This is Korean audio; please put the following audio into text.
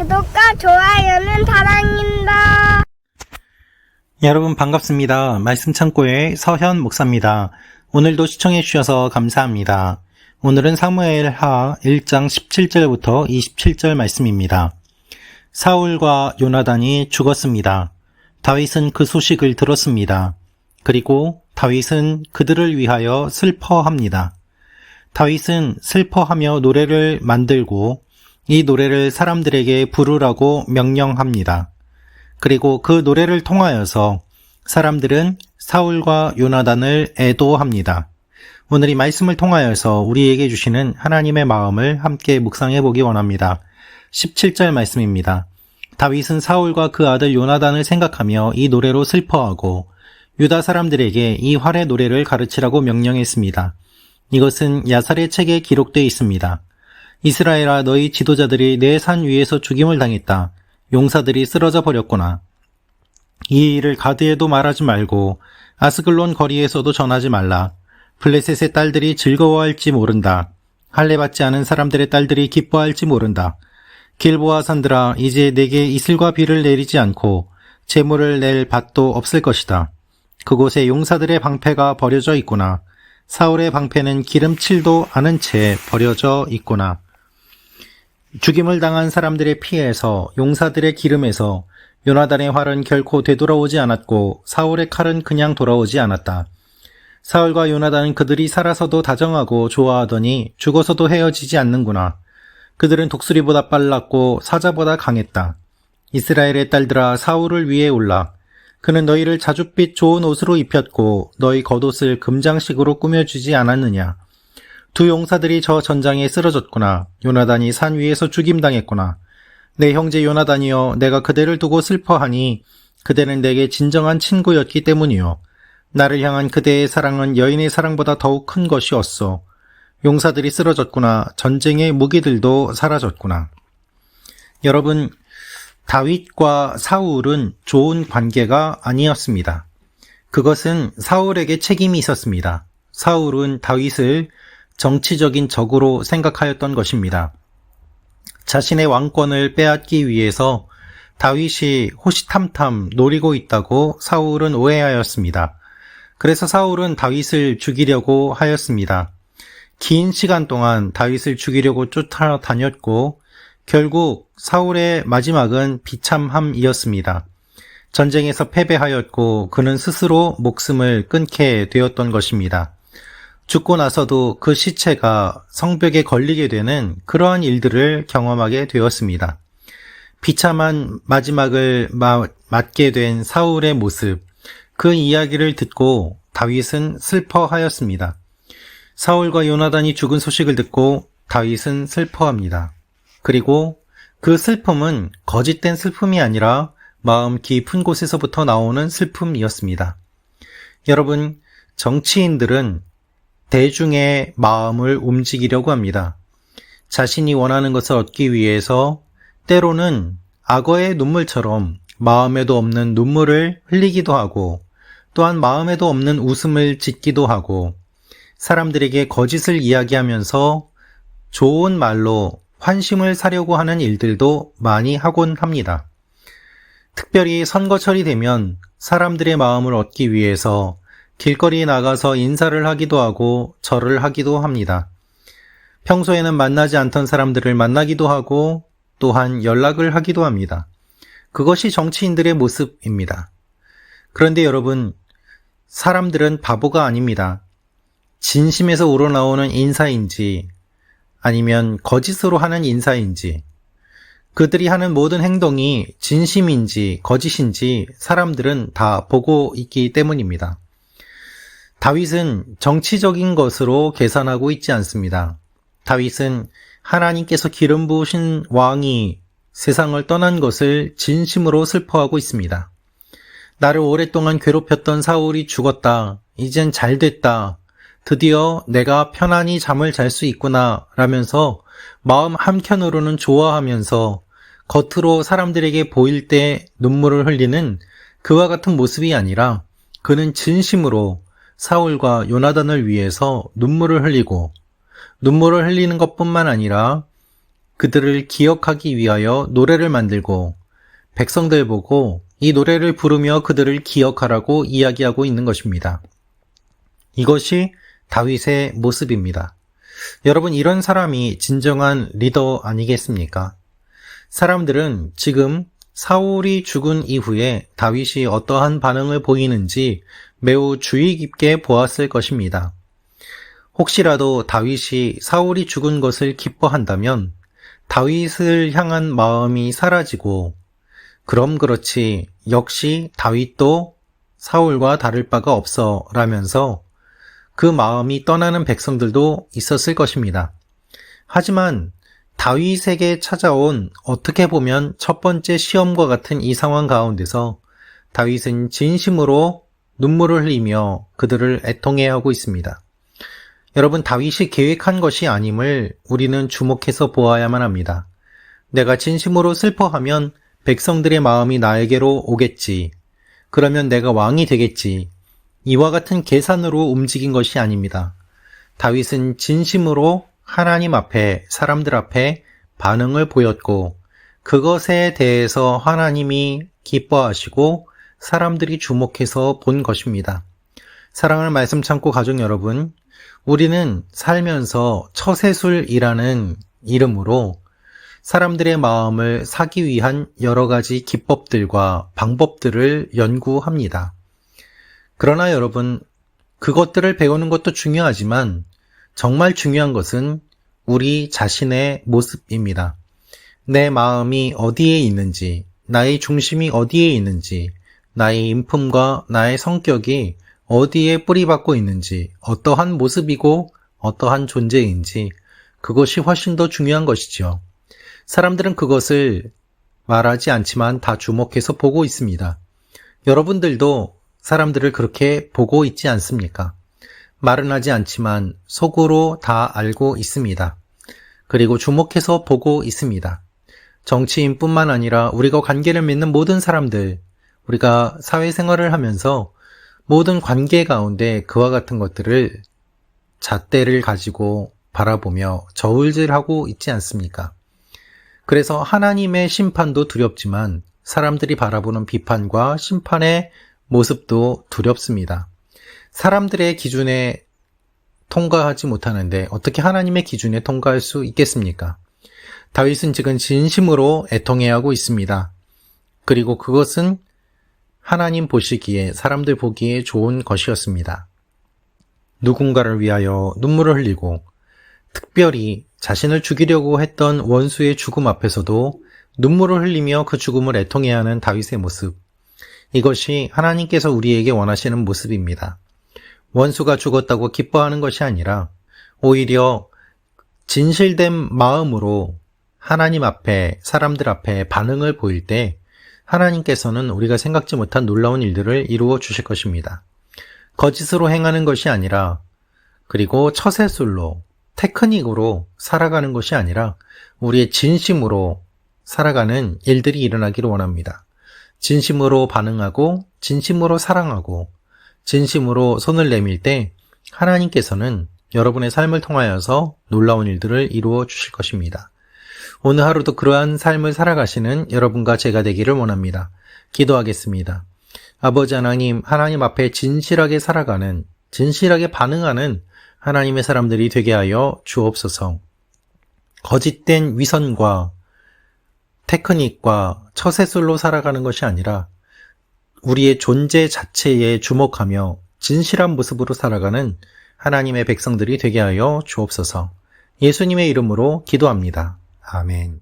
구독과 좋아요는 사랑입니다. 여러분 반갑습니다. 말씀 창고의 서현 목사입니다. 오늘도 시청해 주셔서 감사합니다. 오늘은 사무엘하 1장 17절부터 27절 말씀입니다. 사울과 요나단이 죽었습니다. 다윗은 그 소식을 들었습니다. 그리고 다윗은 그들을 위하여 슬퍼합니다. 다윗은 슬퍼하며 노래를 만들고 이 노래를 사람들에게 부르라고 명령합니다. 그리고 그 노래를 통하여서 사람들은 사울과 요나단을 애도합니다. 오늘 이 말씀을 통하여서 우리에게 주시는 하나님의 마음을 함께 묵상해 보기 원합니다. 17절 말씀입니다. 다윗은 사울과 그 아들 요나단을 생각하며 이 노래로 슬퍼하고 유다 사람들에게 이 활의 노래를 가르치라고 명령했습니다. 이것은 야살의 책에 기록되어 있습니다. 이스라엘아, 너희 지도자들이 내 산 위에서 죽임을 당했다. 용사들이 쓰러져 버렸구나. 이 일을 가드에도 말하지 말고 아스글론 거리에서도 전하지 말라. 블레셋의 딸들이 즐거워할지 모른다. 할례받지 않은 사람들의 딸들이 기뻐할지 모른다. 길보아 산들아, 이제 내게 이슬과 비를 내리지 않고 재물을 낼 밭도 없을 것이다. 그곳에 용사들의 방패가 버려져 있구나. 사울의 방패는 기름칠도 않은 채 버려져 있구나. 죽임을 당한 사람들의 피에서, 용사들의 기름에서 요나단의 활은 결코 되돌아오지 않았고 사울의 칼은 그냥 돌아오지 않았다. 사울과 요나단은 그들이 살아서도 다정하고 좋아하더니 죽어서도 헤어지지 않는구나. 그들은 독수리보다 빨랐고 사자보다 강했다. 이스라엘의 딸들아, 사울을 위해 올라. 그는 너희를 자줏빛 좋은 옷으로 입혔고 너희 겉옷을 금장식으로 꾸며주지 않았느냐. 두 용사들이 저 전장에 쓰러졌구나. 요나단이 산 위에서 죽임당했구나. 내 형제 요나단이여, 내가 그대를 두고 슬퍼하니 그대는 내게 진정한 친구였기 때문이요. 나를 향한 그대의 사랑은 여인의 사랑보다 더욱 큰 것이었소. 용사들이 쓰러졌구나. 전쟁의 무기들도 사라졌구나. 여러분, 다윗과 사울은 좋은 관계가 아니었습니다. 그것은 사울에게 책임이 있었습니다. 사울은 다윗을 정치적인 적으로 생각하였던 것입니다. 자신의 왕권을 빼앗기 위해서 다윗이 호시탐탐 노리고 있다고 사울은 오해하였습니다. 그래서 사울은 다윗을 죽이려고 하였습니다. 긴 시간 동안 다윗을 죽이려고 쫓아다녔고 결국 사울의 마지막은 비참함이었습니다. 전쟁에서 패배하였고 그는 스스로 목숨을 끊게 되었던 것입니다. 죽고 나서도 그 시체가 성벽에 걸리게 되는 그러한 일들을 경험하게 되었습니다. 비참한 마지막을 맞게 된 사울의 모습, 그 이야기를 듣고 다윗은 슬퍼하였습니다. 사울과 요나단이 죽은 소식을 듣고 다윗은 슬퍼합니다. 그리고 그 슬픔은 거짓된 슬픔이 아니라 마음 깊은 곳에서부터 나오는 슬픔이었습니다. 여러분, 정치인들은 대중의 마음을 움직이려고 합니다. 자신이 원하는 것을 얻기 위해서 때로는 악어의 눈물처럼 마음에도 없는 눈물을 흘리기도 하고 또한 마음에도 없는 웃음을 짓기도 하고 사람들에게 거짓을 이야기하면서 좋은 말로 환심을 사려고 하는 일들도 많이 하곤 합니다. 특별히 선거철이 되면 사람들의 마음을 얻기 위해서 길거리에 나가서 인사를 하기도 하고 절을 하기도 합니다. 평소에는 만나지 않던 사람들을 만나기도 하고 또한 연락을 하기도 합니다. 그것이 정치인들의 모습입니다. 그런데 여러분, 사람들은 바보가 아닙니다. 진심에서 우러나오는 인사인지 아니면 거짓으로 하는 인사인지 그들이 하는 모든 행동이 진심인지 거짓인지 사람들은 다 보고 있기 때문입니다. 다윗은 정치적인 것으로 계산하고 있지 않습니다. 다윗은 하나님께서 기름 부으신 왕이 세상을 떠난 것을 진심으로 슬퍼하고 있습니다. 나를 오랫동안 괴롭혔던 사울이 죽었다. 이젠 잘 됐다. 드디어 내가 편안히 잠을 잘 수 있구나 라면서 마음 한켠으로는 좋아하면서 겉으로 사람들에게 보일 때 눈물을 흘리는 그와 같은 모습이 아니라 그는 진심으로 사울과 요나단을 위해서 눈물을 흘리고 눈물을 흘리는 것뿐만 아니라 그들을 기억하기 위하여 노래를 만들고 백성들 보고 이 노래를 부르며 그들을 기억하라고 이야기하고 있는 것입니다. 이것이 다윗의 모습입니다. 여러분, 이런 사람이 진정한 리더 아니겠습니까? 사람들은 지금 사울이 죽은 이후에 다윗이 어떠한 반응을 보이는지 매우 주의 깊게 보았을 것입니다. 혹시라도 다윗이 사울이 죽은 것을 기뻐한다면 다윗을 향한 마음이 사라지고, 그럼 그렇지, 역시 다윗도 사울과 다를 바가 없어 라면서 그 마음이 떠나는 백성들도 있었을 것입니다. 하지만 다윗에게 찾아온 어떻게 보면 첫 번째 시험과 같은 이 상황 가운데서 다윗은 진심으로 눈물을 흘리며 그들을 애통해하고 있습니다. 여러분, 다윗이 계획한 것이 아님을 우리는 주목해서 보아야만 합니다. 내가 진심으로 슬퍼하면 백성들의 마음이 나에게로 오겠지. 그러면 내가 왕이 되겠지. 이와 같은 계산으로 움직인 것이 아닙니다. 다윗은 진심으로 하나님 앞에, 사람들 앞에 반응을 보였고, 그것에 대해서 하나님이 기뻐하시고 사람들이 주목해서 본 것입니다. 사랑하는 말씀 참고 가족 여러분, 우리는 살면서 처세술이라는 이름으로 사람들의 마음을 사기 위한 여러 가지 기법들과 방법들을 연구합니다. 그러나 여러분, 그것들을 배우는 것도 중요하지만 정말 중요한 것은 우리 자신의 모습입니다. 내 마음이 어디에 있는지, 나의 중심이 어디에 있는지, 나의 인품과 나의 성격이 어디에 뿌리박고 있는지, 어떠한 모습이고 어떠한 존재인지, 그것이 훨씬 더 중요한 것이죠. 사람들은 그것을 말하지 않지만 다 주목해서 보고 있습니다. 여러분들도 사람들을 그렇게 보고 있지 않습니까? 말은 하지 않지만 속으로 다 알고 있습니다. 그리고 주목해서 보고 있습니다. 정치인뿐만 아니라 우리가 관계를 맺는 모든 사람들, 우리가 사회생활을 하면서 모든 관계 가운데 그와 같은 것들을 잣대를 가지고 바라보며 저울질하고 있지 않습니까? 그래서 하나님의 심판도 두렵지만 사람들이 바라보는 비판과 심판의 모습도 두렵습니다. 사람들의 기준에 통과하지 못하는데 어떻게 하나님의 기준에 통과할 수 있겠습니까? 다윗은 지금 진심으로 애통해하고 있습니다. 그리고 그것은 하나님 보시기에, 사람들 보기에 좋은 것이었습니다. 누군가를 위하여 눈물을 흘리고 특별히 자신을 죽이려고 했던 원수의 죽음 앞에서도 눈물을 흘리며 그 죽음을 애통해하는 다윗의 모습, 이것이 하나님께서 우리에게 원하시는 모습입니다. 원수가 죽었다고 기뻐하는 것이 아니라 오히려 진실된 마음으로 하나님 앞에, 사람들 앞에 반응을 보일 때 하나님께서는 우리가 생각지 못한 놀라운 일들을 이루어 주실 것입니다. 거짓으로 행하는 것이 아니라, 그리고 처세술로, 테크닉으로 살아가는 것이 아니라 우리의 진심으로 살아가는 일들이 일어나기를 원합니다. 진심으로 반응하고 진심으로 사랑하고 진심으로 손을 내밀 때 하나님께서는 여러분의 삶을 통하여서 놀라운 일들을 이루어 주실 것입니다. 오늘 하루도 그러한 삶을 살아가시는 여러분과 제가 되기를 원합니다. 기도하겠습니다. 아버지 하나님, 하나님 앞에 진실하게 살아가는, 진실하게 반응하는 하나님의 사람들이 되게 하여 주옵소서. 거짓된 위선과 테크닉과 처세술로 살아가는 것이 아니라 우리의 존재 자체에 주목하며 진실한 모습으로 살아가는 하나님의 백성들이 되게 하여 주옵소서. 예수님의 이름으로 기도합니다. 아멘.